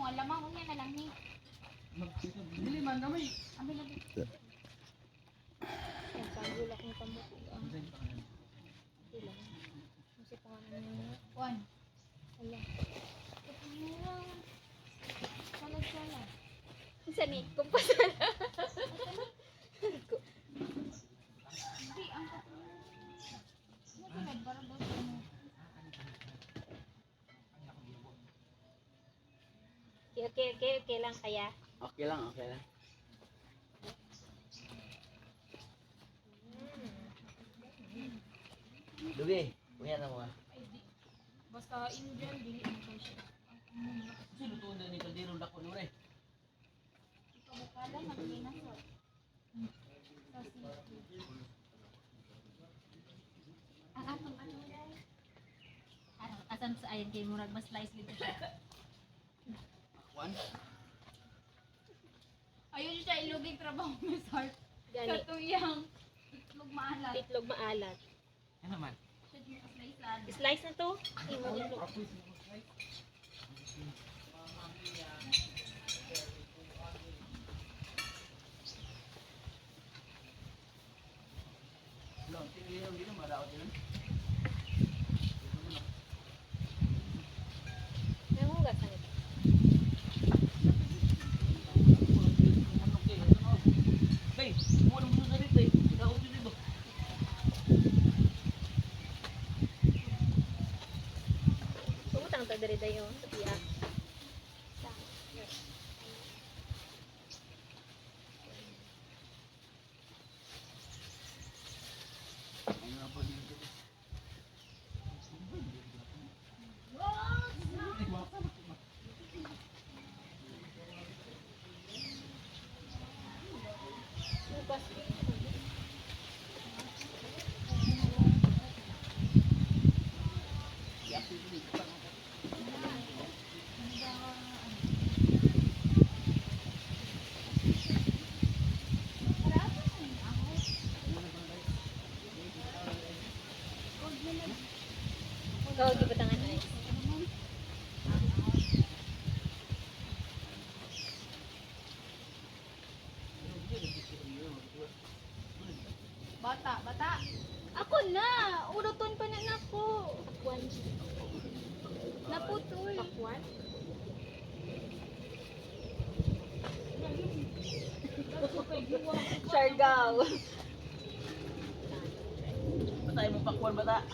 yung alamang, unya na lang ni. Dili man kami. Amin na dito. Ang pagulak ng pambuti. Ilang. Kasi pangalan niya. Juan. Wala. Salag-salag. Sa ni, kumpasal. Hindi, ang nasunod para daw sa ano. Okay lang kaya. Okay lang, okay lang. Dugi, kuya na mo. Ay, di. Basta Indian, dili ang kayo siya. Sino to na ni kaldero dako nure? Ikaw bukala, mag-ina sa. Sa seafood. Ang atong ano dahil? Asan sa ayan kay murag mas slice dito siya. One. Ayun siya iluging trabaho ni Sart. Gani. Katuyang itlog maalat. Itlog maalat. Ano man? Siya din slice-an. Slice na to. Imo itlog. Long, tingin dito madaot yun. May hugasan ito. Hey, mo nang sa dito eh. Daot dito. Pumutang ta diri dayo sa piya. Ano po dito? Bukas. Ikaw, di ba tangan ay? Bata, bata. Ako na! Uruton pa na nako. Pakwan. Naputol. Pakwan? Siargao. Bata mo pakwan bata.